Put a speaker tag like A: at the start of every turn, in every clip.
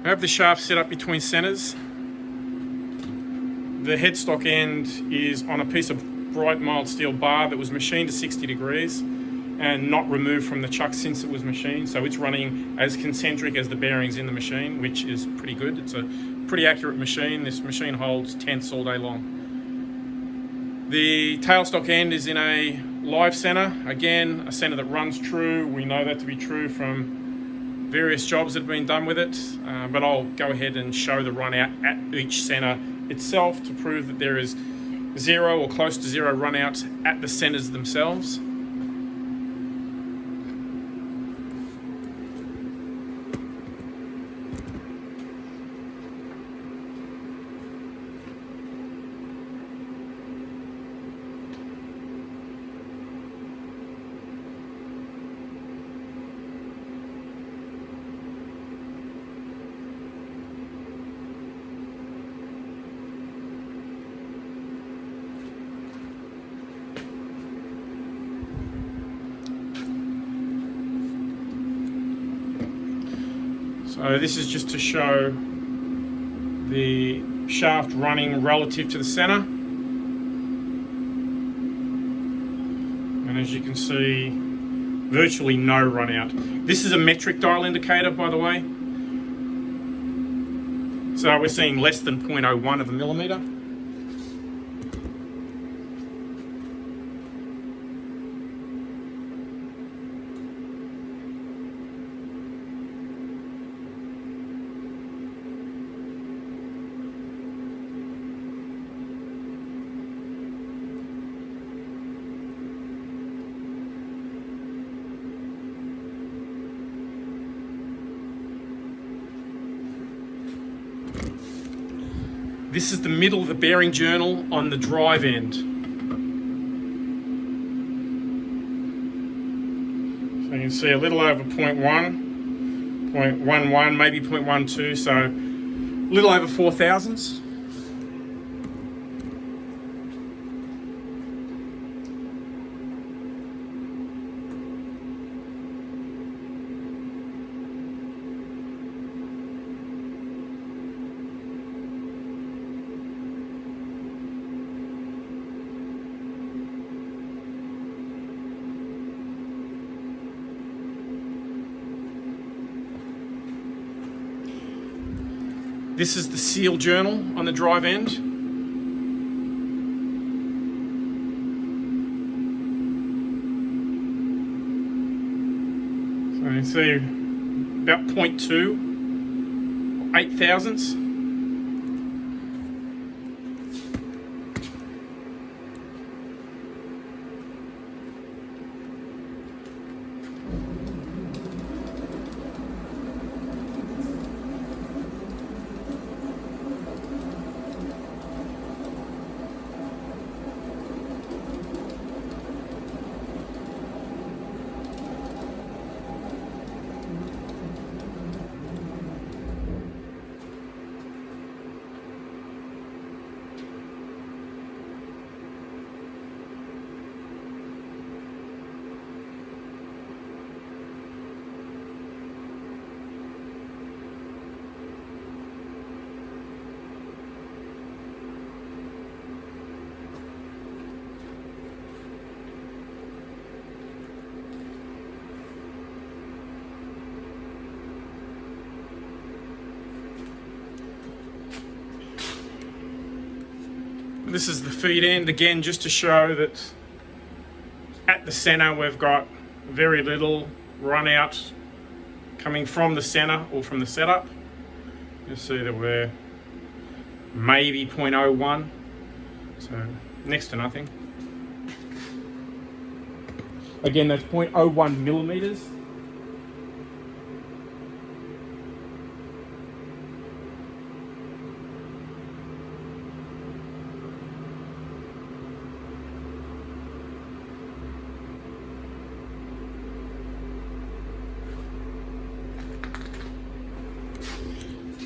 A: I have the shaft set up between centres. The headstock end is on a piece of bright mild steel bar that was machined to 60 degrees and not removed from the chuck since it was machined. So it's running as concentric as the bearings in the machine, which is pretty good. It's a pretty accurate machine. This machine holds tenths all day long. The tailstock end is in a live centre. Again, a centre that runs true. We know that to be true from various jobs that have been done with it, but I'll go ahead and show the run out at each centre itself to prove that there is zero or close to zero run out at the centres themselves. So this is just to show the shaft running relative to the centre. And as you can see, virtually no run out. This is a metric dial indicator, by the way. So we're seeing less than 0.01 of a millimetre. This is the middle of the bearing journal on the drive end. So you can see a little over 0.1, 0.11, maybe 0.12, so a little over 4 thousandths. This is the seal journal on the drive end. So you can see about 0.2, 8 thousandths. This is the feed end, again just to show that at the centre we've got very little run out coming from the centre or from the setup. You'll see that we're maybe 0.01, so next to nothing. Again, that's 0.01 millimetres.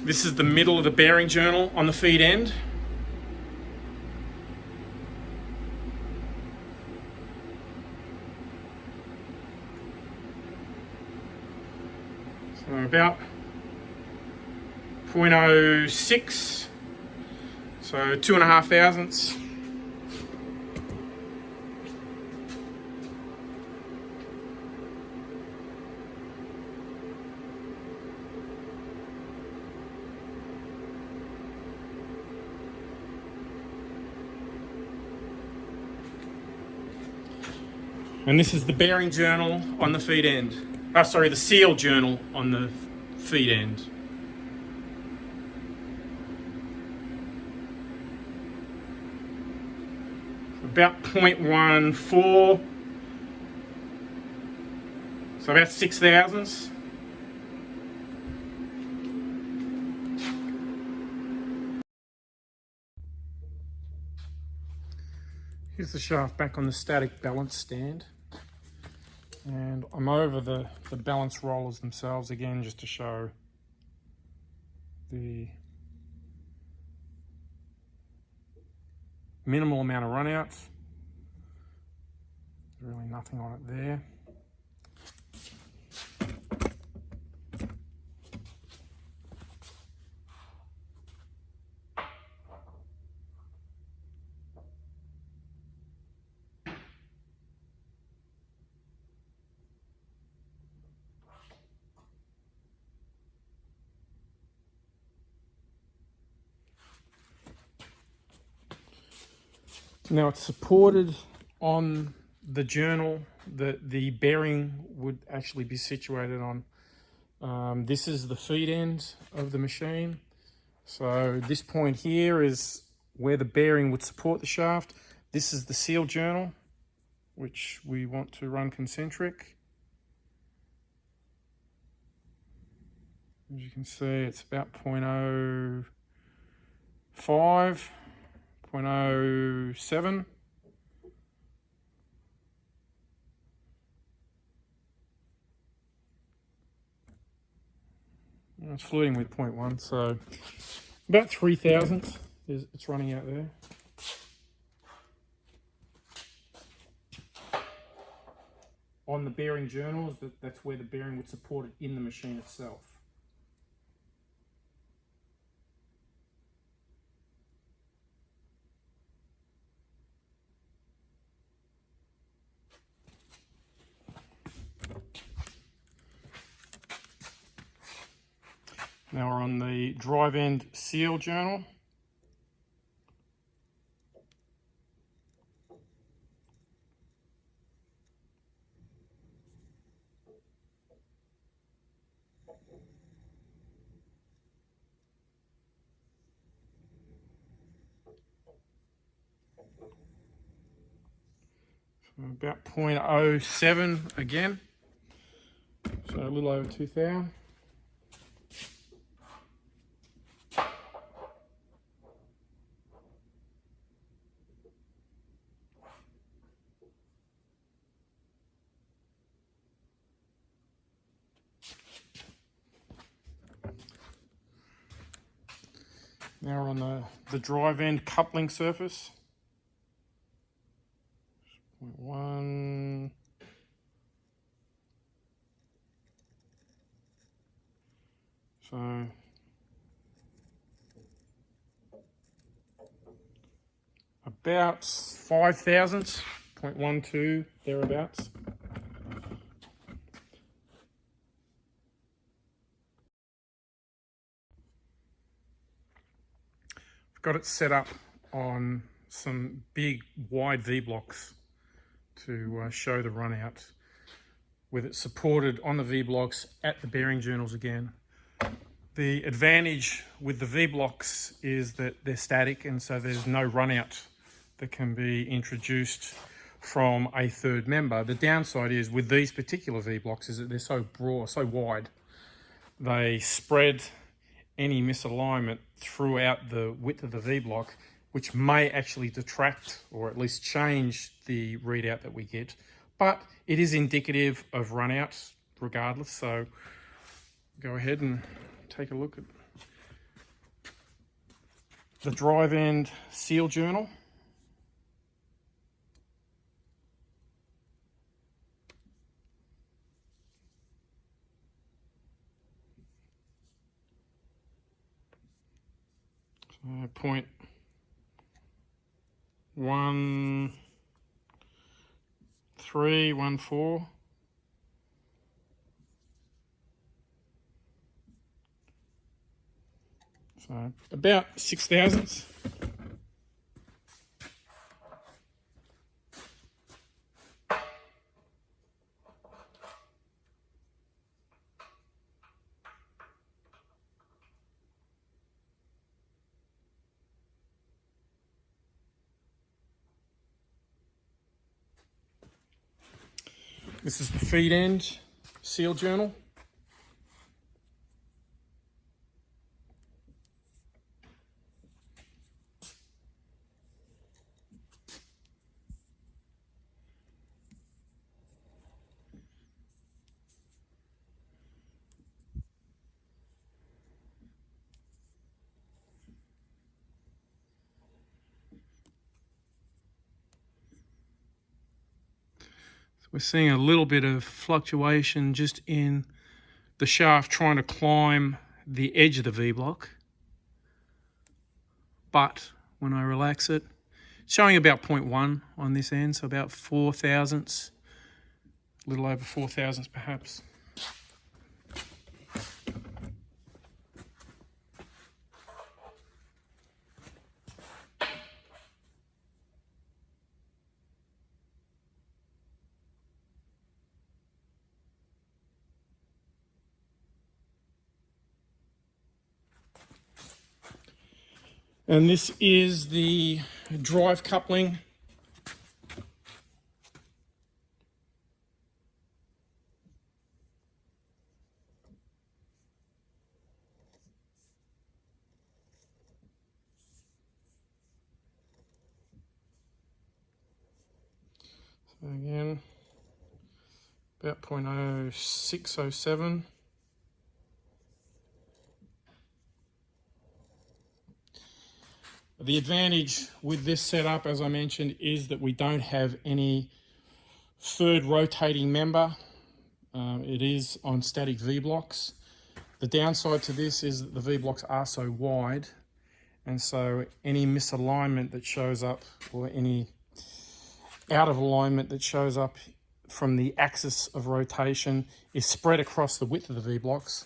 A: This is the middle of the bearing journal on the feed end. So about 0.06, so 2.5 thousandths. And this is the bearing journal on the feed end. The seal journal on the feed end. About 0.14, so about 6 thousandths. Here's the shaft back on the static balance stand. And I'm over the balance rollers themselves again, just to show the minimal amount of runouts. There's really nothing on it there. Now it's supported on the journal that the bearing would actually be situated on. This is the feed end of the machine. So this point here is where the bearing would support the shaft. This is the seal journal, which we want to run concentric. As you can see, it's about 0.05, 0.07. It's fluting with 0.1, so about 3 thousandths it's running out there. On the bearing journals, that's where the bearing would support it in the machine itself. Now we're on the drive end seal journal. So about 0.07 again, so a little over 2,000. Now we're on the drive end coupling surface. 0.1. So about 5 thousandths, 0.12, thereabouts. I've got it set up on some big wide V blocks to show the run out, with it supported on the V blocks at the bearing journals again. The advantage with the V blocks is that they're static, and so there's no run out that can be introduced from a third member. The downside is with these particular V blocks is that they're so broad, so wide, they spread any misalignment throughout the width of the V block, which may actually detract or at least change the readout that we get. But it is indicative of runouts regardless, so go ahead and take a look at the drive end seal journal. So 0.1314. So about 6 thousandths. This is the feed end seal journal. We're seeing a little bit of fluctuation just in the shaft trying to climb the edge of the V-block. But when I relax it, it's showing about 0.1 on this end, so about 4 thousandths, a little over 4 thousandths perhaps. And this is the drive coupling. So again, about 0.0607. The advantage with this setup, as I mentioned, is that we don't have any third rotating member. It is on static V-blocks. The downside to this is that the V-blocks are so wide, and so any misalignment that shows up or any out of alignment that shows up from the axis of rotation is spread across the width of the V-blocks.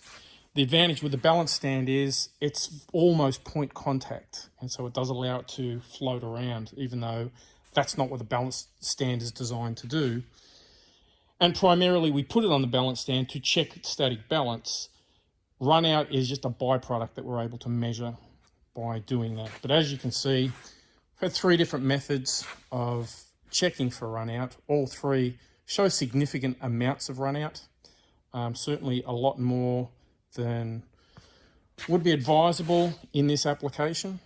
A: The advantage with the balance stand is it's almost point contact, and so it does allow it to float around, even though that's not what the balance stand is designed to do. And primarily we put it on the balance stand to check static balance. Run out is just a byproduct that we're able to measure by doing that. But as you can see, I've had 3 different methods of checking for run out. All 3 show significant amounts of run out, certainly a lot more than would be advisable in this application.